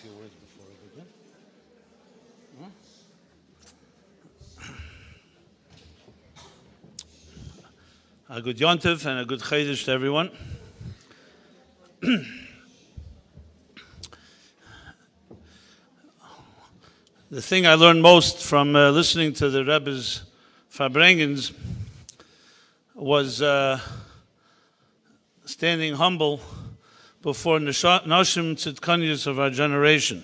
few words before we begin. A good Yontiv and a good Chodesh to everyone. The thing I learned most from listening to the Rebbe's Farbrengens was standing humble before Noshim Tzidkanius of our generation,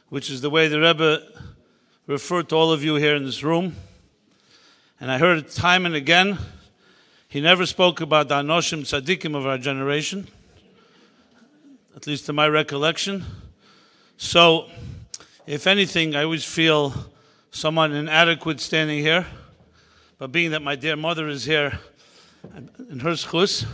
which is the way the Rebbe referred to all of you here in this room. And I heard it time and again. He never spoke about the Anoshim Tzadikim of our generation, at least to my recollection. So, if anything, I always feel somewhat inadequate standing here. But being that my dear mother is here in her schus,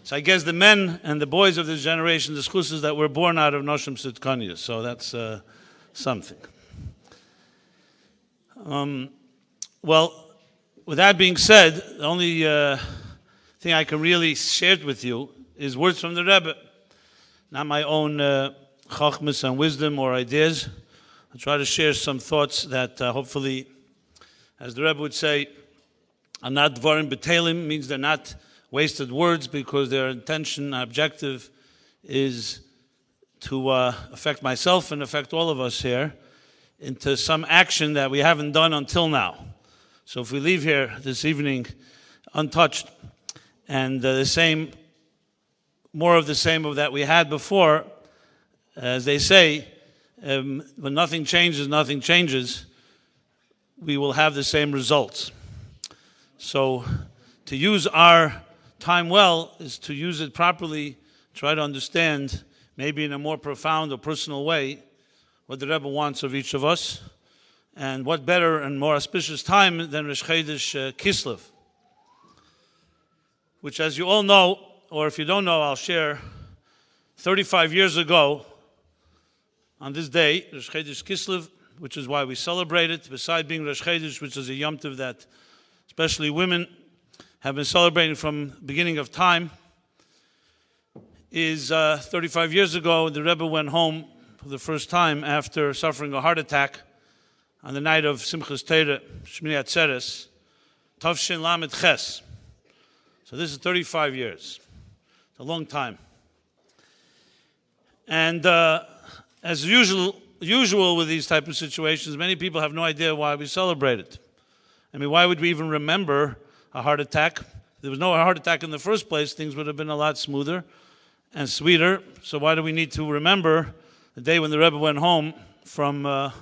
so I guess the men and the boys of this generation, the schuses that were born out of Noshim Tzidkanius. So that's something. Well, with that being said, the only thing I can really share with you is words from the Rebbe, not my own chachmas and wisdom or ideas. I'll try to share some thoughts that hopefully, as the Rebbe would say, are not dvarim betelim, means they're not wasted words because their intention, objective is to affect myself and affect all of us here into some action that we haven't done until now. So if we leave here this evening untouched and more of the same of that we had before, as they say, when nothing changes, we will have the same results. So to use our time well is to use it properly, try to understand, maybe in a more profound or personal way, what the Rebbe wants of each of us, and what better and more auspicious time than Rosh Chodesh Kislev, which, as you all know, or if you don't know, I'll share, 35 years ago, on this day, Rosh Chodesh Kislev, which is why we celebrate it, beside being Rosh Chodesh, which is a Yom Tov that especially women have been celebrating from the beginning of time, is 35 years ago, the Rebbe went home for the first time after suffering a heart attack on the night of Simchas Torah, Shmini Atzeres, Tavshin Lamed Ches. So this is 35 years. It's a long time. And as usual with these type of situations, many people have no idea why we celebrate it. I mean, why would we even remember a heart attack? If there was no heart attack in the first place, things would have been a lot smoother and sweeter. So why do we need to remember the day when the Rebbe went home from an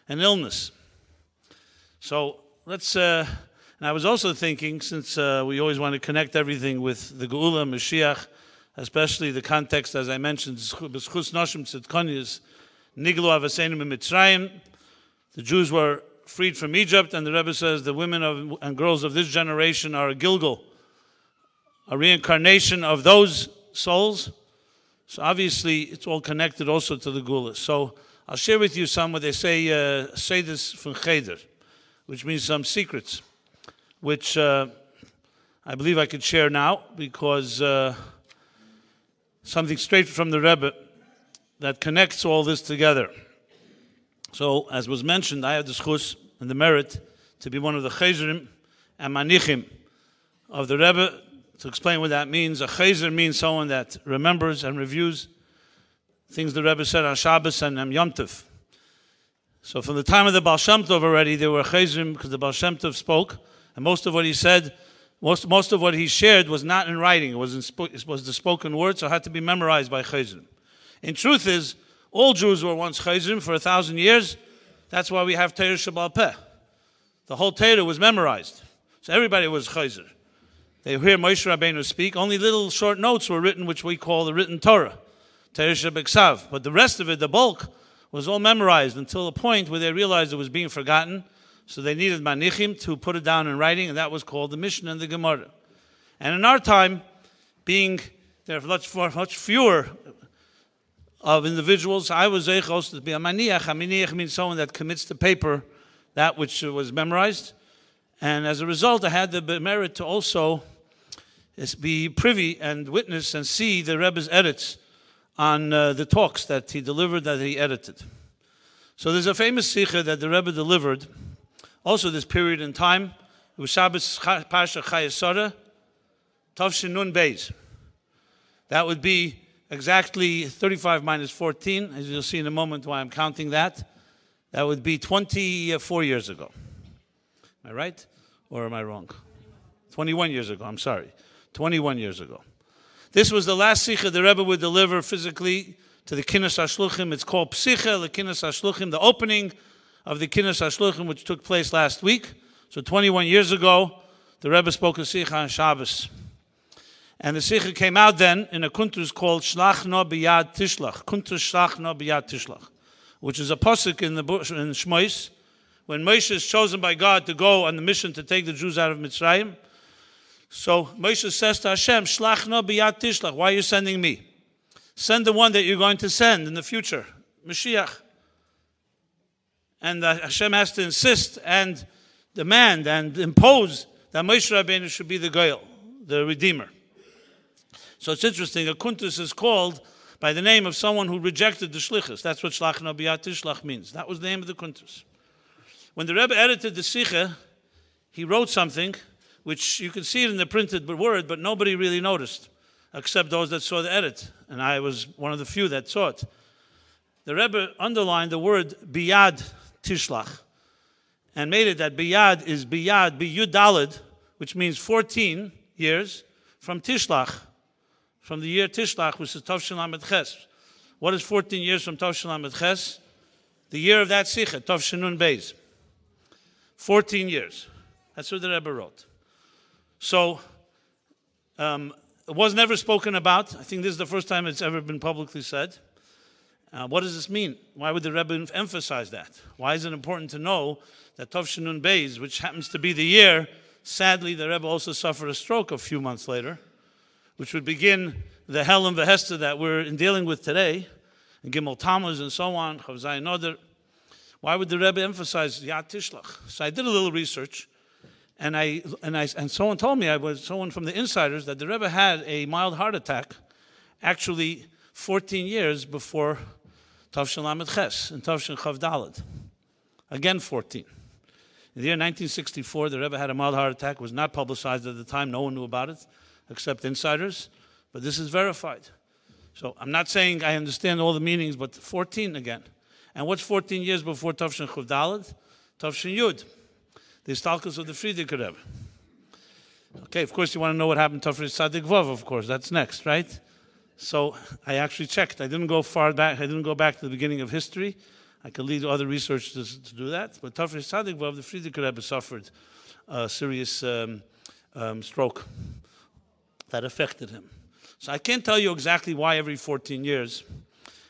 illness? So let's, and I was also thinking, since we always want to connect everything with the Geula, Moshiach, especially the context, as I mentioned, B'schus Noshim Tzidkanius, Niglu Avaseinu Mitzrayim, the Jews were freed from Egypt, and the Rebbe says the women and girls of this generation are a Gilgal, a reincarnation of those souls. So obviously, it's all connected also to the Geula. So I'll share with you some what they say this from Cheder, which means some secrets, which I believe I could share now because something straight from the Rebbe that connects all this together. So, as was mentioned, I have the schus and the merit to be one of the chayzerim and manichim of the Rebbe. To explain what that means, a chayzer means someone that remembers and reviews things the Rebbe said on Shabbos and Yom Tov. So from the time of the Baal Shem Tov already, there were chayzerim because the Baal Shem Tov spoke, and most of what he said, most of what he shared was not in writing. It was the spoken word, so it had to be memorized by chayzerim. In truth is, all Jews were once chayzerim for 1,000 years. That's why we have Torah Sheba'al Peh. The whole Torah was memorized. So everybody was chayzer. They hear Moshe Rabbeinu speak. Only little short notes were written, which we call the written Torah, Torah Shebeksav. But the rest of it, the bulk, was all memorized until the point where they realized it was being forgotten. So they needed manichim to put it down in writing, and that was called the Mishnah and the Gemara. And in our time, being there are much fewer of individuals, I was zeichos to be a maniach. A maniach means someone that commits to paper that which was memorized. And as a result, I had the merit to also be privy and witness and see the Rebbe's edits on the talks that he delivered, that he edited. So there's a famous Sikha that the Rebbe delivered, also this period in time. It was Shabbos Parsha Chayesara, Tavshin Nun Beis. That would be exactly 35 minus 14, as you'll see in a moment why I'm counting that. That would be 24 years ago. Am I right? Or am I wrong? 21 years ago, I'm sorry. 21 years ago. This was the last Sikha the Rebbe would deliver physically to the Kinnas HaShluchim. It's called Psicha, the Kinnas HaShluchim, the opening of the Kinnas HaShluchim, which took place last week. So 21 years ago, the Rebbe spoke a Sikha on Shabbos. And the Sikha came out then in a kuntus called Shlach No B'Yad Tishlach. Kuntus Shlach No B'Yad Tishlach, which is a pasuk in the bush in Shmois, when Moshe is chosen by God to go on the mission to take the Jews out of Mitzrayim. So Moshe says to Hashem, Shlach no b'yad tishlach, why are you sending me? Send the one that you're going to send in the future, Moshiach. And Hashem has to insist and demand and impose that Moshe Rabbeinu should be the Goyal, the Redeemer. So it's interesting, a kuntus is called by the name of someone who rejected the shlichus. That's what Shlach no b'yad tishlach means. That was the name of the kuntus. When the Rebbe edited the Sikha, he wrote something which you can see it in the printed word, but nobody really noticed, except those that saw the edit. And I was one of the few that saw it. The Rebbe underlined the word biyad tishlach, and made it that biyad is biyad, biyud dalid, which means 14 years from tishlach, from the year tishlach, which is Tavshin Lamed Ches. What is 14 years from Tavshin Lamed Ches? The year of that Sikha, Tavshin Nun Beis. 14 years. That's what the Rebbe wrote. So, it was never spoken about. I think this is the first time it's ever been publicly said. What does this mean? Why would the Rebbe emphasize that? Why is it important to know that Tavshin Nun Beis, which happens to be the year, sadly the Rebbe also suffered a stroke a few months later, which would begin the hell and vehesta that we're dealing with today, and Gimel Tammuz and so on, Chav Zayin Oder. Why would the Rebbe emphasize Yad Tishlach? So I did a little research. And someone told me, someone from the insiders, that the Rebbe had a mild heart attack, actually 14 years before Tavshin Lamed Ches and Tavshin Chav Daled. Again 14. In the year 1964, the Rebbe had a mild heart attack. It was not publicized at the time. No one knew about it, except insiders. But this is verified. So I'm not saying I understand all the meanings, but 14 again. And what's 14 years before Tavshin Chav Daled? Tavshin Yud. The Istalkus of the Friedrich Rebbe. Okay, of course you want to know what happened to Tafresh Tzadik Vav, of course, that's next, right? So I actually checked. I didn't go far back. I didn't go back to the beginning of history. I could lead other researchers to do that. But Tafresh Tzadik Vav, the Friedrich Rebbe suffered a serious stroke that affected him. So I can't tell you exactly why every 14 years,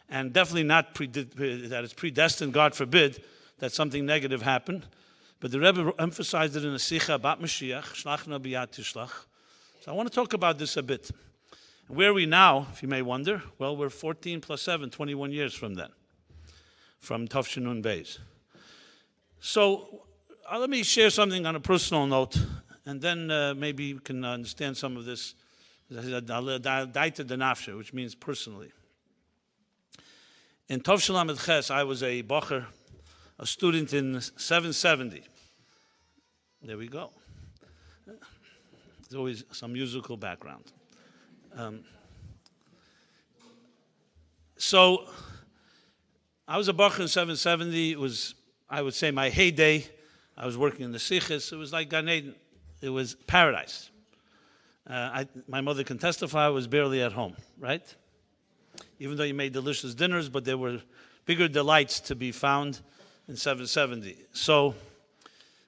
and definitely not that it's predestined, God forbid, that something negative happened. But the Rebbe emphasized it in a Sikha about Moshiach, Shlach no b'yad tishlach. So I want to talk about this a bit. Where are we now, if you may wonder? Well, we're 14 plus 7, 21 years from then, from Tavshin Nun Beis. So let me share something on a personal note, and then maybe you can understand some of this, daita denafshe, which means personally. In Tavshin Lamed Ches, I was a bacher, a student in 770. There we go. There's always some musical background. So I was a bacher in 770. It was, I would say, my heyday. I was working in the Sichos. It was like Gan Eden. It was paradise. My mother can testify I was barely at home, right? Even though you made delicious dinners, but there were bigger delights to be found in 770. So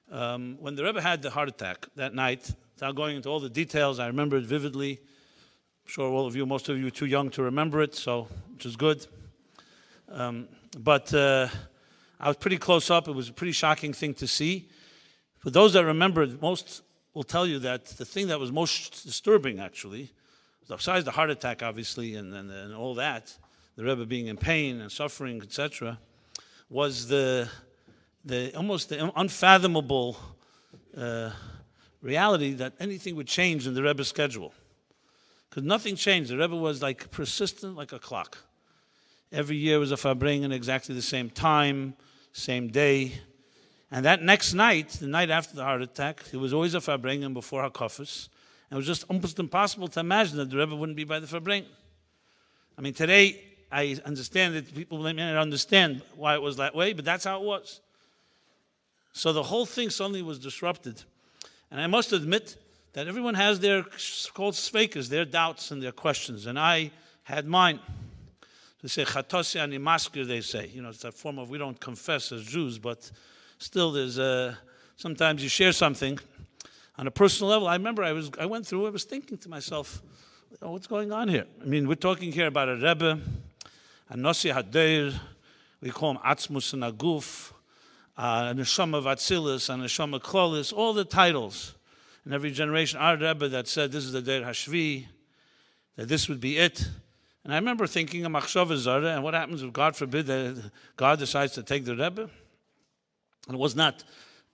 when the Rebbe had the heart attack that night, without going into all the details, I remember it vividly. I'm sure all of you, most of you are too young to remember it, so which is good. But I was pretty close up. It was a pretty shocking thing to see. For those that remember, most will tell you that the thing that was most disturbing, actually, besides the heart attack, obviously, and all that, the Rebbe being in pain and suffering, etc., was the almost the unfathomable reality that anything would change in the Rebbe's schedule. Because nothing changed. The Rebbe was like persistent like a clock. Every year was a Farbrengen exactly the same time, same day. And that next night, the night after the heart attack, it was always a Farbrengen before HaKofis. And it was just almost impossible to imagine that the Rebbe wouldn't be by the Farbrengen. I mean, today, I understand that people may not understand why it was that way, but that's how it was. So the whole thing suddenly was disrupted. And I must admit that everyone has their called sveikas, their doubts and their questions. And I had mine. They say, Chatosi ani maskir, they say. You know, it's a form of, we don't confess as Jews, but still there's sometimes you share something on a personal level. I remember I was thinking to myself, oh, what's going on here? I mean, we're talking here about a Rebbe, a Nosi Hadeir, we call him Atzmus and Aguf, a Neshama of Atzilus, a Neshama Klolis, all the titles in every generation. Our Rebbe that said this is the Deir Hashvi, that this would be it. And I remember thinking of Machshava Zara, and what happens if, God forbid, that God decides to take the Rebbe? And it was not,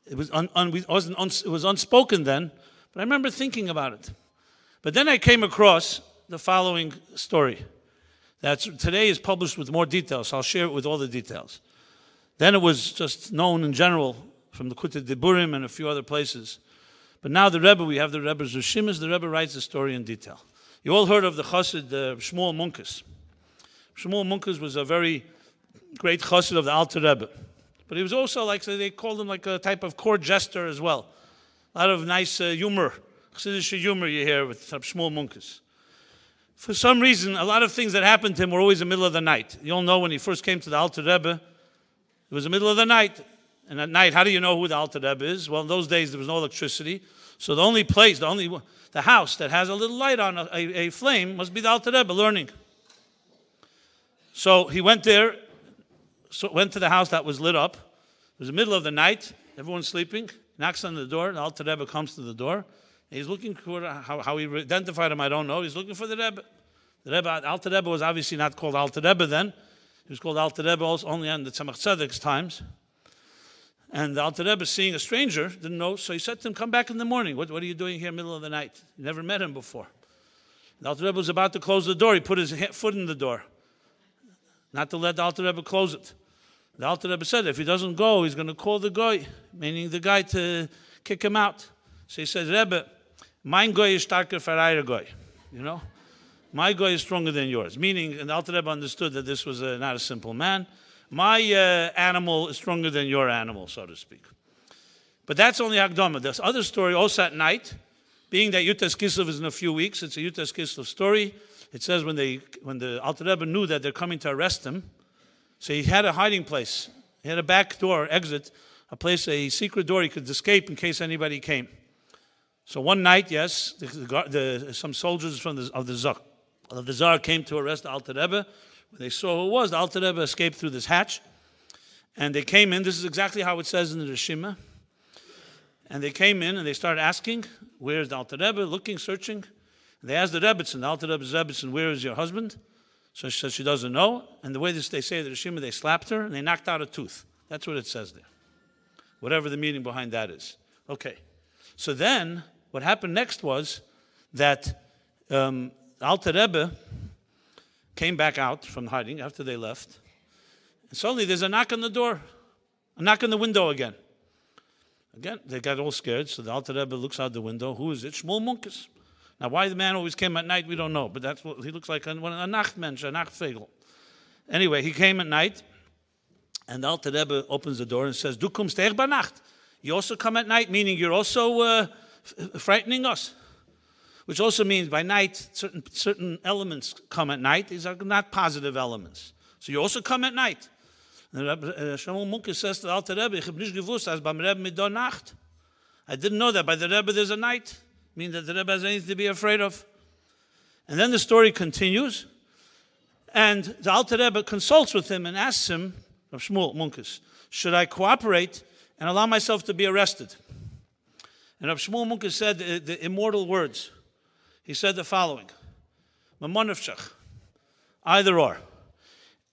it was unspoken then, but I remember thinking about it. But then I came across the following story that today is published with more details. So I'll share it with all the details. Then it was just known in general from the Kutei Diburim and a few other places. But now the Rebbe, we have the Rebbe's Rishimis, the Rebbe writes the story in detail. You all heard of the Chassid, Shmuel Munkus. Shmuel Munkus was a very great Chassid of the Alter Rebbe. But he was also, like, so they called him like a type of court jester as well. A lot of nice humor, Chassidish humor you hear with Shmuel Munkus. For some reason, a lot of things that happened to him were always in the middle of the night. You all know when he first came to the Alter Rebbe, it was the middle of the night. And at night, how do you know who the Alter Rebbe is? Well, in those days, there was no electricity. So the only place, the house that has a little light on, a flame, must be the Alter Rebbe learning. So he went there, went to the house that was lit up. It was the middle of the night. Everyone's sleeping. Knocks on the door. The Alter Rebbe comes to the door. He's looking for, how he identified him, I don't know. He's looking for the Rebbe. The Alter Rebbe was obviously not called Alter Rebbe then. He was called Alter Rebbe also only on the Tzemach Tzedek's times. And the Alter Rebbe, seeing a stranger, didn't know, so he said to him, come back in the morning. What are you doing here in the middle of the night? You never met him before. The Alter Rebbe was about to close the door. He put his foot in the door, not to let the Alter Rebbe close it. The Alter Rebbe said, if he doesn't go, he's going to call the goy, meaning the guy to kick him out. So he said, Rebbe, mein goy is starker for eire goy. You know? My goy is stronger than yours. Meaning, and the Alter Rebbe understood that this was not a simple man. My animal is stronger than your animal, so to speak. But that's only Hakdama. This other story, also at night, being that Yutas Kislev is in a few weeks, it's a Yutas Kislev story. It says when the Alter Rebbe knew that they're coming to arrest him, so he had a hiding place. He had a back door, exit, a secret door he could escape in case anybody came. So one night, yes, some soldiers of the Tsar came to arrest the Alter Rebbe. When they saw who it was, the Alter Rebbe escaped through this hatch. And they came in. This is exactly how it says in the Rishima. And they came in and they started asking, where's the Alter Rebbe? Looking, searching. And they asked the Rebbetzin, the Alter Rebbe's Rebbetzin, where is your husband? So she said she doesn't know. And the way they say the Rishima, they slapped her and they knocked out a tooth. That's what it says there. Whatever the meaning behind that is. Okay. So then, what happened next was that Alter Rebbe came back out from hiding after they left. And suddenly there's a knock on the door, a knock on the window again. Again, they got all scared, so the Alter Rebbe looks out the window. Who is it? Shmuel Munkus. Now, why the man always came at night, we don't know, but that's what he looks like, a Nachtmensch, a Nachtfegel. Anyway, he came at night, and the Alter Rebbe opens the door and says, Du kommst echt bei Nacht. You also come at night, meaning you're also frightening us. Which also means by night, certain elements come at night. These are not positive elements. So you also come at night. And Shmuel Munkus says to the Alter Rebbe, Ich hab nicht gewusst, als beim Rebbe mit der Nacht. I didn't know that by the Rebbe there's a night. Meaning that the Rebbe has anything to be afraid of. And then the story continues. And the Alter Rebbe consults with him and asks him, Shmuel Munkus, should I cooperate and allow myself to be arrested? And Shmuel Munkus said the immortal words. He said the following, Mamonevshach, either or.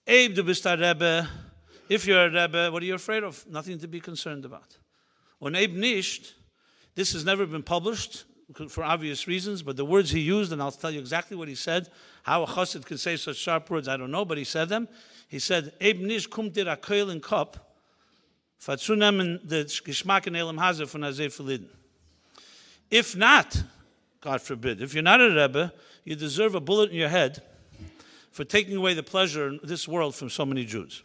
Abe, du bist a Rebbe. If you're a Rebbe, what are you afraid of? Nothing to be concerned about. When Abe nicht, this has never been published. for obvious reasons, but the words he used, and I'll tell you exactly what he said. How a chassid could say such sharp words, I don't know, but he said them. He said, "Eb nish kumt dir a keul in Kop, fatzunemen the geschmack in elam hazer von azeh verliden." If not, God forbid, if you're not a Rebbe, you deserve a bullet in your head for taking away the pleasure in this world from so many Jews.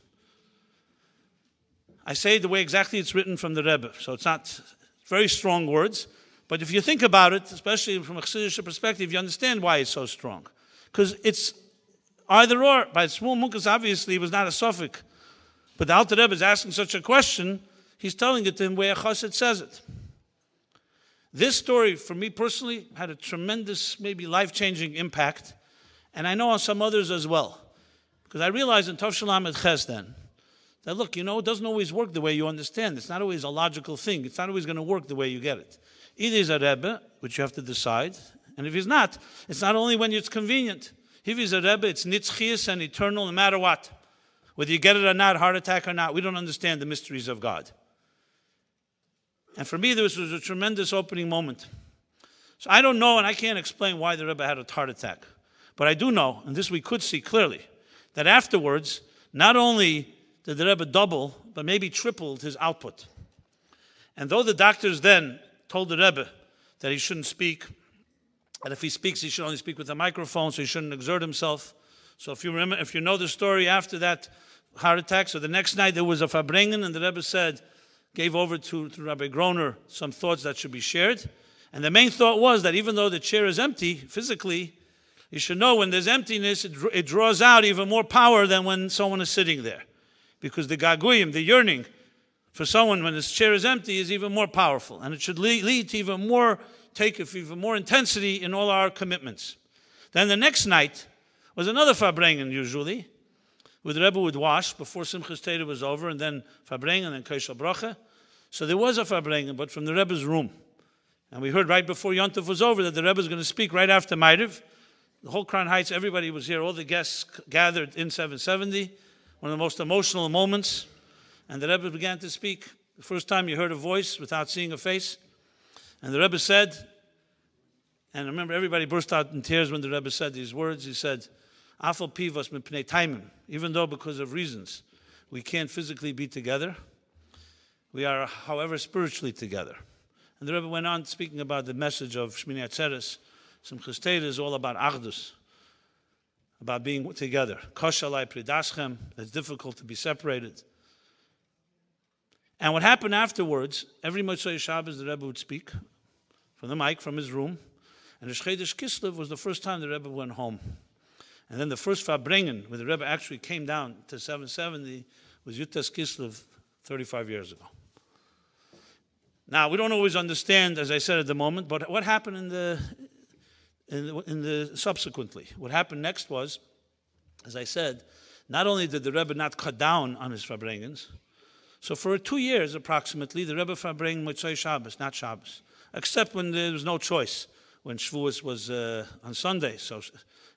I say it the way exactly it's written from the Rebbe, so it's not very strong words, but if you think about it, especially from a Chassidish perspective, you understand why it's so strong. Because it's either or. By Shmuel Munkus, obviously, it was not a suffix, but the Alter Rebbe is asking such a question, he's telling it to him where a Chassid says it. This story, for me personally, had a tremendous, maybe life-changing impact, and I know on some others as well. Because I realized in Tov Shalom et Ches then, that look, it doesn't always work the way you understand. It's not always a logical thing. It's not always going to work the way you get it. Either he's a Rebbe, which you have to decide, and if he's not, it's not only when it's convenient. If he's a Rebbe, it's nitzchias and eternal, no matter what. Whether you get it or not, heart attack or not, we don't understand the mysteries of God. And for me, this was a tremendous opening moment. So I don't know, and I can't explain why the Rebbe had a heart attack. But I do know, and this we could see clearly, that afterwards, not only did the Rebbe double, but maybe tripled his output. And though the doctors then told the Rebbe that he shouldn't speak, and if he speaks, he should only speak with a microphone, so he shouldn't exert himself. So if you know the story after that heart attack, so the next night there was a Farbrengen, and the Rebbe gave over to Rabbi Groner some thoughts that should be shared. And the main thought was that even though the chair is empty, physically, you should know when there's emptiness, it draws out even more power than when someone is sitting there. Because the gaguyim, the yearning for someone when his chair is empty is even more powerful. And it should lead to even more takeoff, even more intensity in all our commitments. Then the next night was another Farbrengen usually, where the Rebbe would wash before Simchas Torah was over, and then Farbrengen and then Kaishal Bracha. So there was a Farbrengen, but from the Rebbe's room. And we heard right before Yontif was over that the Rebbe was going to speak right after Ma'ariv. The whole Crown Heights, everybody was here, all the guests gathered in 770. One of the most emotional moments. And the Rebbe began to speak. The first time you heard a voice without seeing a face. And the Rebbe said, and I remember everybody burst out in tears when the Rebbe said these words. He said, Afal pivos mipnei taimim, even though because of reasons we can't physically be together, we are, however, spiritually together. And the Rebbe went on speaking about the message of Shmini Atzeres. Simchas Torah is all about Achdus, about being together. Koshalai pridaschem, it's difficult to be separated. And what happened afterwards, every Motzei Shabbos the Rebbe would speak from the mic, from his room, and the Chodesh Kislev was the first time the Rebbe went home. And then the first Farbrengen, where the Rebbe actually came down to 770, was Yutas Kislev 35 years ago. Now, we don't always understand, as I said at the moment, but what happened in the subsequently? What happened next was, as I said, not only did the Rebbe not cut down on his Farbrengens, so for 2 years approximately, the Rebbe Farbrengen Motzei Shabbos, not Shabbos, except when there was no choice, when Shavuos was on Sunday, so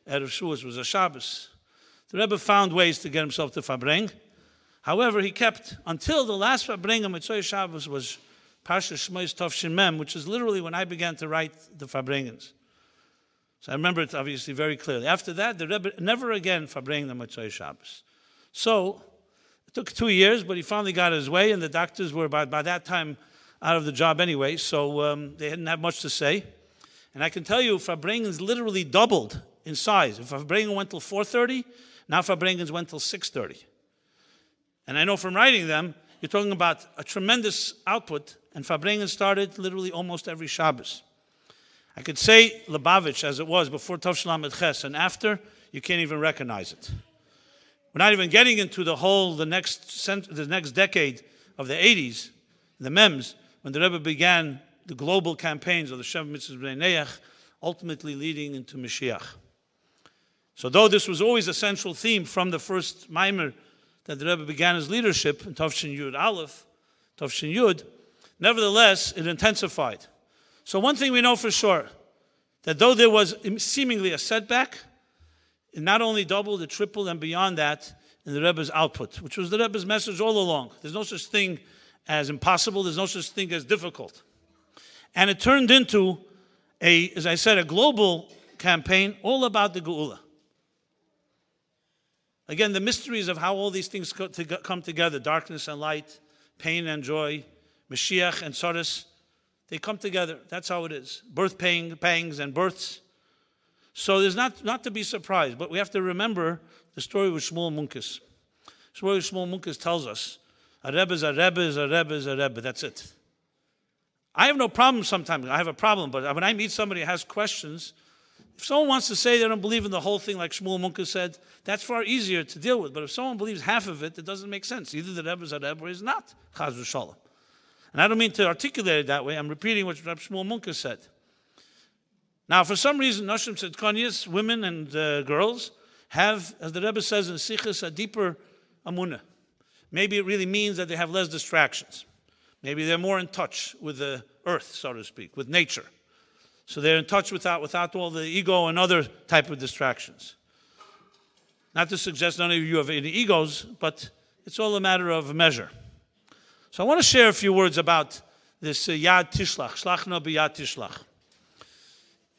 Erev Shavuos was a Shabbos. The Rebbe found ways to get himself to Farbreng. However, he kept, until the last Farbrengen Motzei Shabbos was Parsha Shmois Tov Shin Mem, which is literally when I began to write the Farbrengens. So I remember it obviously very clearly. After that, the Rebbe never again Farbrengen the Motzei Shabbos. So it took 2 years, but he finally got his way, and the doctors were by that time out of the job anyway, so they didn't have much to say. And I can tell you, Farbrengens literally doubled in size. If Farbrengen went till 4:30, now Farbrengens went till 6:30. And I know from writing them, you're talking about a tremendous output, and Farbrengen started literally almost every Shabbos. I could say Lubavitch as it was before Tov Shalom et Ches, and after, you can't even recognize it. We're not even getting into the next decade of the 80s, the MEMS, when the Rebbe began the global campaigns of the Shem Mitzvah B'nai Neach, ultimately leading into Moshiach. So though this was always a central theme from the first Maimer that the Rebbe began his leadership in Tovshin Yud Aleph, Tovshin Yud, nevertheless, it intensified. So one thing we know for sure, that though there was seemingly a setback, it not only doubled, it tripled, and beyond that, in the Rebbe's output, which was the Rebbe's message all along. There's no such thing as impossible, there's no such thing as difficult. And it turned into as I said, a global campaign all about the Geula. Again, the mysteries of how all these things come together, darkness and light, pain and joy, Moshiach and Chodesh, they come together. That's how it is. Birth pangs and births. So there's not to be surprised, but we have to remember the story with Shmuel Munkes. The story with Shmuel Munkes tells us, a Rebbe is a Rebbe is a Rebbe is a Rebbe. That's it. I have no problem sometimes. I have a problem, but when I meet somebody who has questions, if someone wants to say they don't believe in the whole thing, like Shmuel Munkes said, that's far easier to deal with. But if someone believes half of it, it doesn't make sense. Either the Rebbe is a Rebbe or he's not. Chaz v'shalom. And I don't mean to articulate it that way. I'm repeating what Rabbi Shmuel Munkes said. Now, for some reason, Nashim Tzedkanias, women and girls, have, as the Rebbe says in Sichos, a deeper amunah. Maybe it really means that they have less distractions. Maybe they're more in touch with the earth, so to speak, with nature. So they're in touch without all the ego and other type of distractions. Not to suggest none of you have any egos, but it's all a matter of measure. So I want to share a few words about this Yad Tishlach, Shlachna b'Yad Tishlach,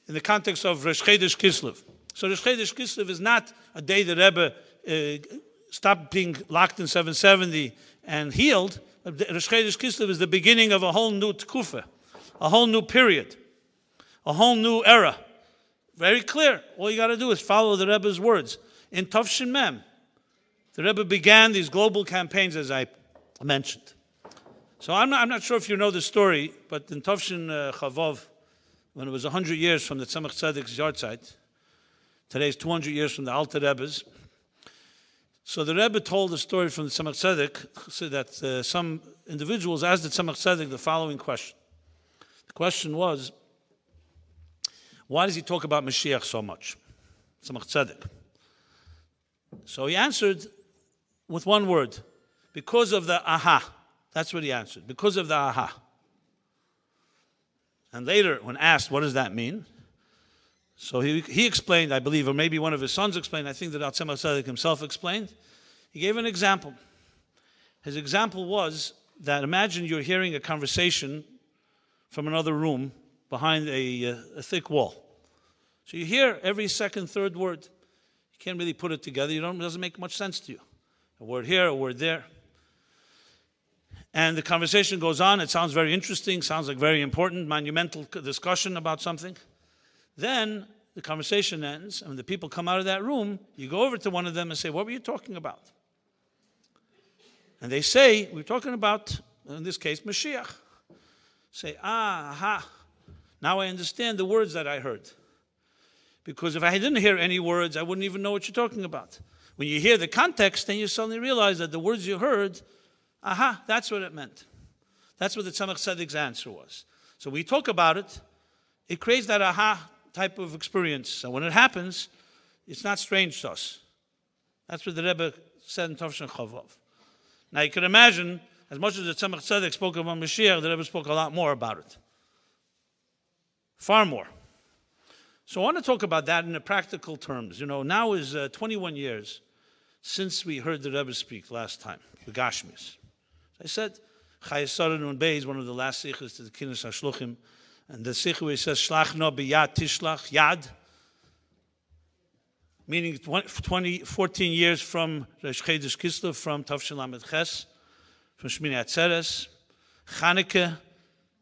in the context of Rosh Chodesh Kislev. So Rosh Chodesh Kislev is not a day the Rebbe stopped being locked in 770 and healed. Rosh Chodesh Kislev is the beginning of a whole new tkufa, a whole new period, a whole new era. Very clear. All you got to do is follow the Rebbe's words. In Tavshin Mem, the Rebbe began these global campaigns, as I mentioned. So I'm not sure if you know the story, but in Tavshin Chavov, when it was 100 years from the Tzemach Tzedek's yahrzeit, today is 200 years from the Alter Rebbe's. So the Rebbe told a story from the Tzemach Tzedek, so that some individuals asked the Tzemach Tzedek the following question. The question was, why does he talk about Mashiach so much? Tzemach Tzedek. So he answered with one word, because of the aha. That's what he answered, because of the aha. And later, when asked, what does that mean? So he explained, I believe, or maybe one of his sons explained, I think that Tzemach Tzedek himself explained. He gave an example. His example was that imagine you're hearing a conversation from another room behind a thick wall. So you hear every second, third word. You can't really put it together. It doesn't make much sense to you. A word here, a word there. And the conversation goes on. It sounds very interesting, sounds like very important, monumental discussion about something. Then the conversation ends, and when the people come out of that room, you go over to one of them and say, what were you talking about? And they say, we're talking about, in this case, Moshiach. Say, aha, now I understand the words that I heard. Because if I didn't hear any words, I wouldn't even know what you're talking about. When you hear the context, then you suddenly realize that the words you heard, aha, that's what it meant. That's what the Tzemach Tzedek's answer was. So we talk about it, it creates that aha type of experience. So when it happens, it's not strange to us. That's what the Rebbe said in Tavshin Chavov. Now you can imagine, as much as the Tzemach Tzedek spoke about Mashiach, the Rebbe spoke a lot more about it. Far more. So I want to talk about that in the practical terms. You know, now is 21 years since we heard the Rebbe speak last time, the Gashmis. I said, Chayes Saran Nun Bey is one of the last sichos to the Kinus HaShluchim, and the sichos where he says, Shlachno b'Yad Tishlach, Yad, meaning 14 years from Rosh Chodesh Kislev, from Tavshin Lamed Ches, from Shmini Atzeres, Chanukah,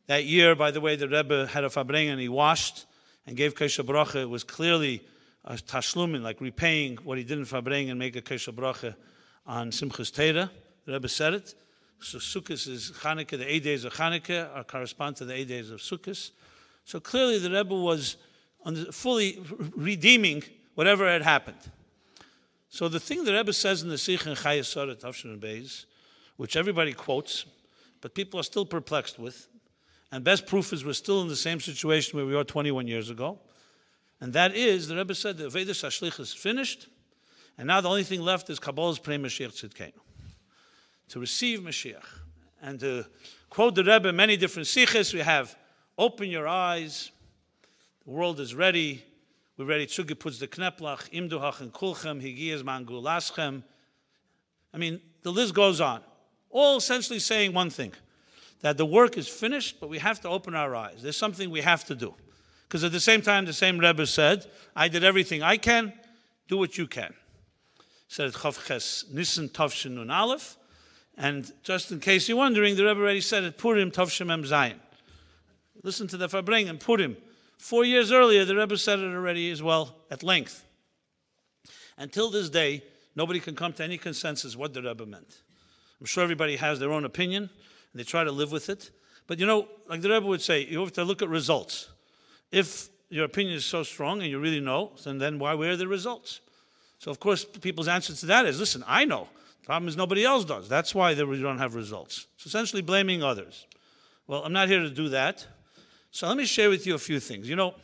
that year, by the way, the Rebbe had a Farbrengen and he washed and gave Kesha Bracha. It was clearly a tashlumin, like repaying what he did in Farbrengen and make a Kesha Bracha on Simchas Torah. The Rebbe said it. So Sukkot is Chanukah, the 8 days of Chanukah correspond to the 8 days of Sukkot. So clearly the Rebbe was fully redeeming whatever had happened. So the thing the Rebbe says in the Sikh in Chayes Sarat Tavshin Beis, which everybody quotes, but people are still perplexed with, and best proof is we're still in the same situation where we were 21 years ago, and that is, the Rebbe said the Vedas HaShlich is finished, and now the only thing left is Kabbalah's Prei Mashiach Tzidkenu, to receive Mashiach. And to quote the Rebbe in many different siches, we have, open your eyes, the world is ready, we're ready, Tzugi puts the Kneplach, Imduhach and Kulchem, Higiyaz Mangulaschem. I mean, the list goes on. All essentially saying one thing, that the work is finished, but we have to open our eyes. There's something we have to do. Because at the same time, the same Rebbe said, I did everything I can, do what you can. He said, Chav Ches Nisan Tavshin Nun Aleph. And just in case you're wondering, the Rebbe already said it, Purim Tavshin Mem Zayin. Listen to the Farbring and Purim. 4 years earlier, the Rebbe said it already as well, at length. Until this day, nobody can come to any consensus what the Rebbe meant. I'm sure everybody has their own opinion, and they try to live with it. But you know, like the Rebbe would say, you have to look at results. If your opinion is so strong and you really know, then why wear the results? So of course, people's answer to that is, listen, I know. The problem is nobody else does. That's why we don't have results. It's essentially blaming others. Well, I'm not here to do that. So let me share with you a few things. You know,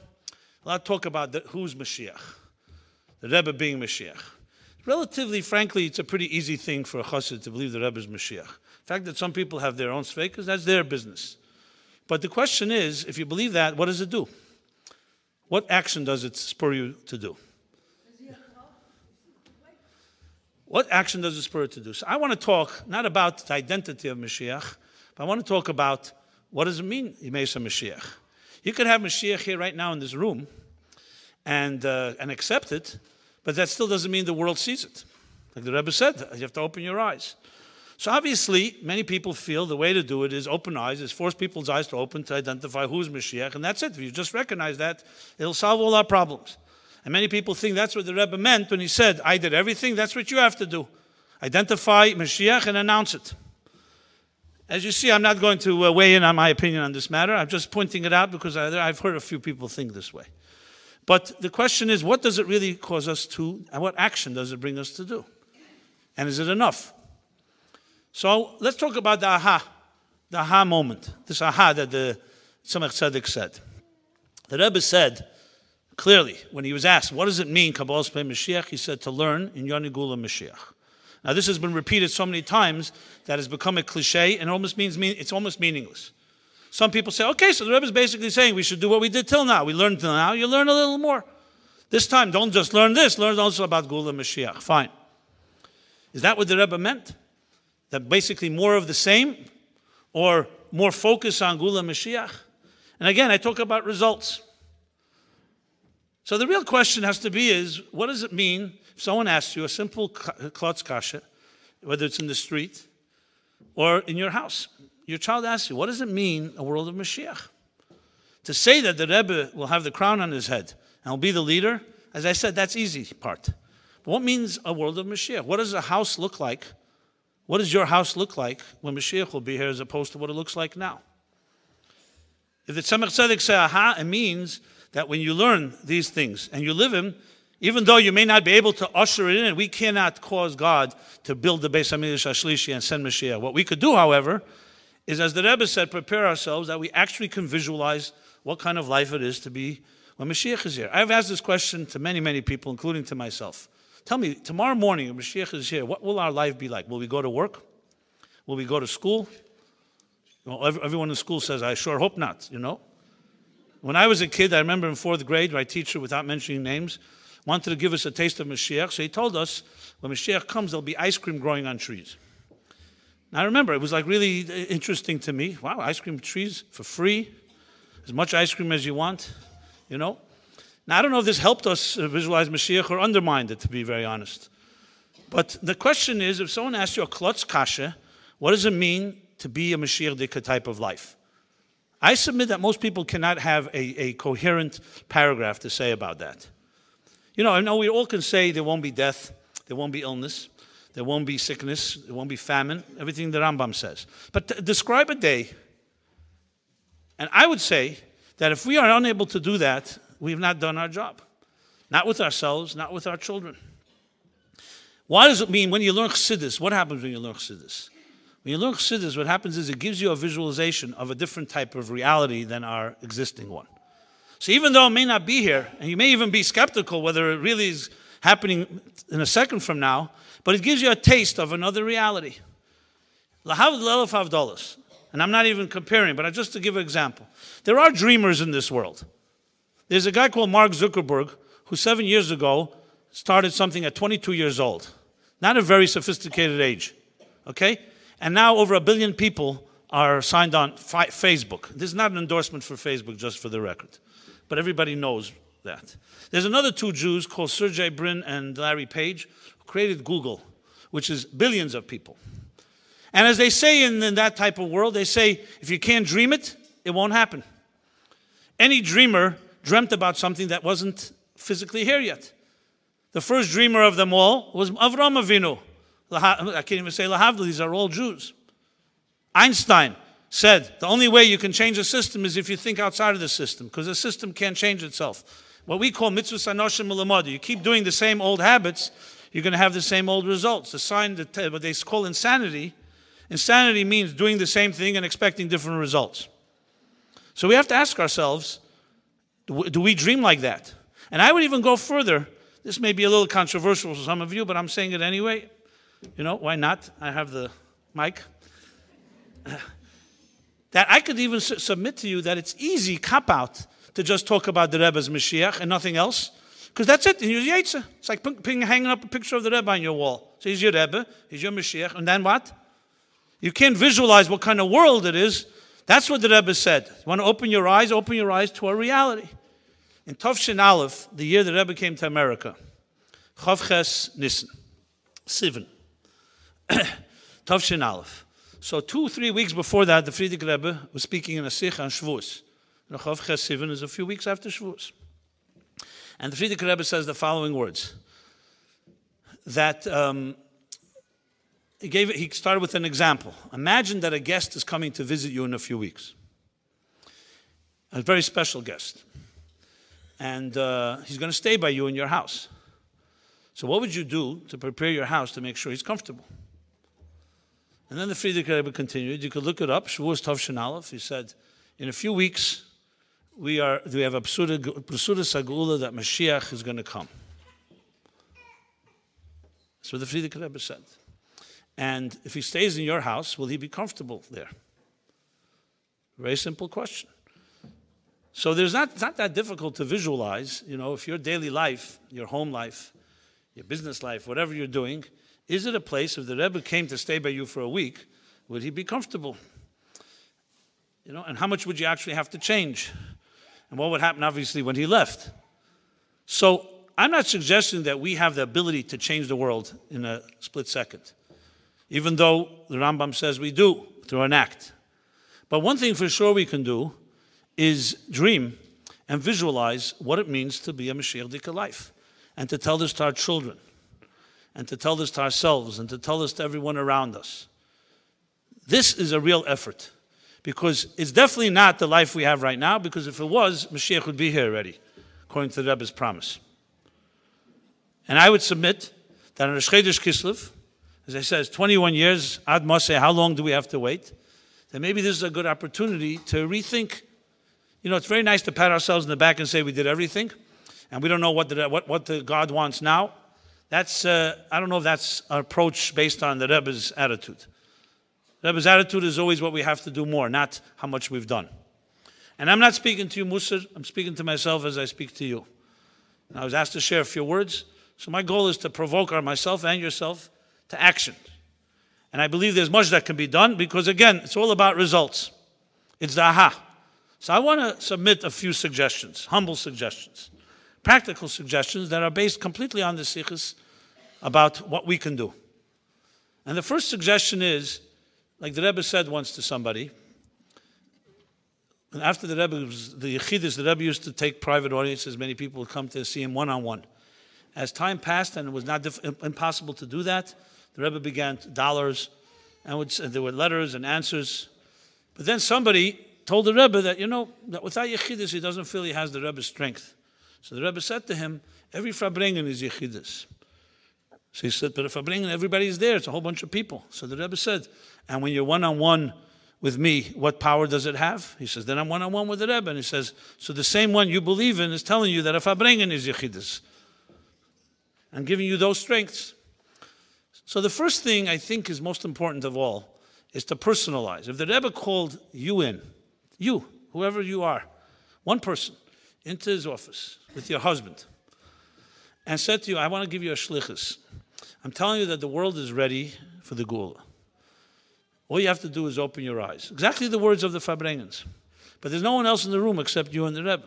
a lot of talk about who's Moshiach, the Rebbe being Moshiach. Relatively, frankly, it's a pretty easy thing for a chassid to believe the Rebbe is Moshiach. The fact that some people have their own sveikas, that's their business. But the question is, if you believe that, what does it do? What action does it spur you to do? What action does it spur it to do? So I want to talk not about the identity of Mashiach, but I want to talk about what does it mean, Yemesa Mashiach. You could have Mashiach here right now in this room and accept it, but that still doesn't mean the world sees it. Like the Rebbe said, you have to open your eyes. So obviously, many people feel the way to do it is open eyes, is force people's eyes to open to identify who's Mashiach, and that's it. If you just recognize that, it'll solve all our problems. And many people think that's what the Rebbe meant when he said, I did everything, that's what you have to do. Identify Mashiach and announce it. As you see, I'm not going to weigh in on my opinion on this matter. I'm just pointing it out because I've heard a few people think this way. But the question is, what does it really cause us to, and what action does it bring us to do? And is it enough? So let's talk about the aha moment, this aha that the Tzemach Tzedek said. The Rebbe said clearly, when he was asked, what does it mean, Kabbalas Pnei Mashiach, he said, to learn in Yoni Gula Mashiach. Now this has been repeated so many times that it's become a cliche and it's almost meaningless. Some people say, okay, so the Rebbe is basically saying we should do what we did till now. We learned till now, you learn a little more. This time, don't just learn this, learn also about Gula Mashiach. Fine. Is that what the Rebbe meant? That basically more of the same? Or more focus on Gula Mashiach? And again, I talk about results. So the real question has to be is, what does it mean if someone asks you a simple klotz kasha, whether it's in the street or in your house? Your child asks you, what does it mean, a world of Mashiach? To say that the Rebbe will have the crown on his head and will be the leader, as I said, that's easy part. But what means a world of Mashiach? What does a house look like? What does your house look like when Mashiach will be here as opposed to what it looks like now? If the Tzemach Tzedek say, aha, it means that when you learn these things and you live them, even though you may not be able to usher it in, and we cannot cause God to build the Beis HaMikdash HaShlishi and send Mashiach. What we could do, however, is, as the Rebbe said, prepare ourselves that we actually can visualize what kind of life it is to be when Mashiach is here. I've asked this question to many, many people, including to myself. Tell me, tomorrow morning when Mashiach is here, what will our life be like? Will we go to work? Will we go to school? Well, everyone in school says, I sure hope not, you know. When I was a kid, I remember in 4th grade, my teacher, without mentioning names, wanted to give us a taste of Mashiach. So he told us, when Mashiach comes, there'll be ice cream growing on trees. Now I remember, it was like really interesting to me. Wow, ice cream trees for free, as much ice cream as you want, you know. Now I don't know if this helped us visualize Mashiach or undermined it, to be very honest. But the question is, if someone asks you a klotz kasha, what does it mean to be a Mashiach type of life? I submit that most people cannot have a coherent paragraph to say about that. You know, I know we all can say there won't be death, there won't be illness, there won't be sickness, there won't be famine, everything the Rambam says. But describe a day, and I would say that if we are unable to do that, we have not done our job. Not with ourselves, not with our children. Why does it mean when you learn Chassidus? What happens when you learn Chassidus? When you learn Chassidus, what happens is it gives you a visualization of a different type of reality than our existing one. So even though it may not be here, and you may even be skeptical whether it really is happening in a second from now, but it gives you a taste of another reality. And I'm not even comparing, but just to give an example. There are dreamers in this world. There's a guy called Mark Zuckerberg who 7 years ago started something at 22 years old. Not a very sophisticated age, okay? And now over 1 billion people are signed on Facebook. This is not an endorsement for Facebook, just for the record. but everybody knows that. There's another two Jews called Sergey Brin and Larry Page who created Google, which is billions of people. And as they say in that type of world, they say, if you can't dream it, it won't happen. Any dreamer dreamt about something that wasn't physically here yet. The first dreamer of them all was Avram Avinu. I can't even say Lahavdil, these are all Jews. Einstein said, the only way you can change a system is if you think outside of the system, because the system can't change itself. What we call mitzvahs anoshim ulamadu. You keep doing the same old habits, you're going to have the same old results. The sign that what they call insanity, insanity means doing the same thing and expecting different results. So we have to ask ourselves, do we dream like that? And I would even go further. This may be a little controversial for some of you, but I'm saying it anyway. You know, why not? I have the mic. That I could even submit to you that it's easy, cop-out, to just talk about the Rebbe's Moshiach and nothing else. Because that's it. And you're Yetzer. It's like hanging up a picture of the Rebbe on your wall. So he's your Rebbe, he's your Moshiach, and then what? You can't visualize what kind of world it is. That's what the Rebbe said. You want to open your eyes to a reality. In Tovshin Aleph, the year the Rebbe came to America, Chav Ches Nissen, Sivan, Tovshin Aleph. So 2-3 weeks before that, the Frierdiker Rebbe was speaking in a Sikh on Shavuos. Chav Ches Sivan is a few weeks after Shavuos. And the Frierdiker Rebbe says the following words, that he started with an example. Imagine that a guest is coming to visit you in a few weeks. A very special guest. And he's going to stay by you in your house. So what would you do to prepare your house to make sure he's comfortable? And then the Frierdiker Rebbe continued. You could look it up, Shavuos Tovshin Aleph. He said, in a few weeks, we have a Psuda Sagula that Moshiach is going to come. That's what the Frierdiker Rebbe said. And if he stays in your house, will he be comfortable there? Very simple question. So it's not that difficult to visualize, you know, if your daily life, your home life, your business life, whatever you're doing, is it a place, if the Rebbe came to stay by you for a week, would he be comfortable? You know, and how much would you actually have to change? And what would happen, obviously, when he left? So I'm not suggesting that we have the ability to change the world in a split second, even though the Rambam says we do through an act. But one thing for sure we can do is dream and visualize what it means to be a Mashiach life, and to tell this to our children, and to tell this to ourselves, and to tell this to everyone around us. This is a real effort, because it's definitely not the life we have right now, because if it was, Mashiach would be here already, according to the Rebbe's promise. And I would submit that on Rosh Chodesh Kislev, as I said, it's 21 years, Ad Moshe, how long do we have to wait? Then maybe this is a good opportunity to rethink. You know, it's very nice to pat ourselves in the back and say we did everything, and we don't know what the God wants now. That's I don't know if that's our approach based on the Rebbe's attitude. The Rebbe's attitude is always what we have to do more, not how much we've done. And I'm not speaking to you, Musar, I'm speaking to myself as I speak to you. And I was asked to share a few words, so my goal is to provoke myself and yourself to action. And I believe there's much that can be done, because again, it's all about results. It's the aha. So I want to submit a few suggestions, humble suggestions, practical suggestions that are based completely on the sikhs about what we can do. And the first suggestion is, like the Rebbe said once to somebody, and after the Yechidus, the Rebbe used to take private audiences, many people would come to see him one-on-one. As time passed and it was not impossible to do that, the Rebbe began dollars, and there were letters and answers. But then somebody told the Rebbe that, you know, that without Yechidus, he doesn't feel he has the Rebbe's strength. So the Rebbe said to him, every Farbrengen is Yechidus. So he said, but if Farbrengen, everybody's there, it's a whole bunch of people. So the Rebbe said, and when you're one-on-one with me, what power does it have? He says, then I'm one-on-one with the Rebbe. And he says, so the same one you believe in is telling you that a Farbrengen is Yechidus. I'm giving you those strengths. So the first thing I think is most important of all is to personalize. If the Rebbe called you in, you, whoever you are, one person, into his office with your husband, and said to you, I want to give you a shlichus. I'm telling you that the world is ready for the Gula. All you have to do is open your eyes. Exactly the words of the Farbrengens. But there's no one else in the room except you and the Rebbe.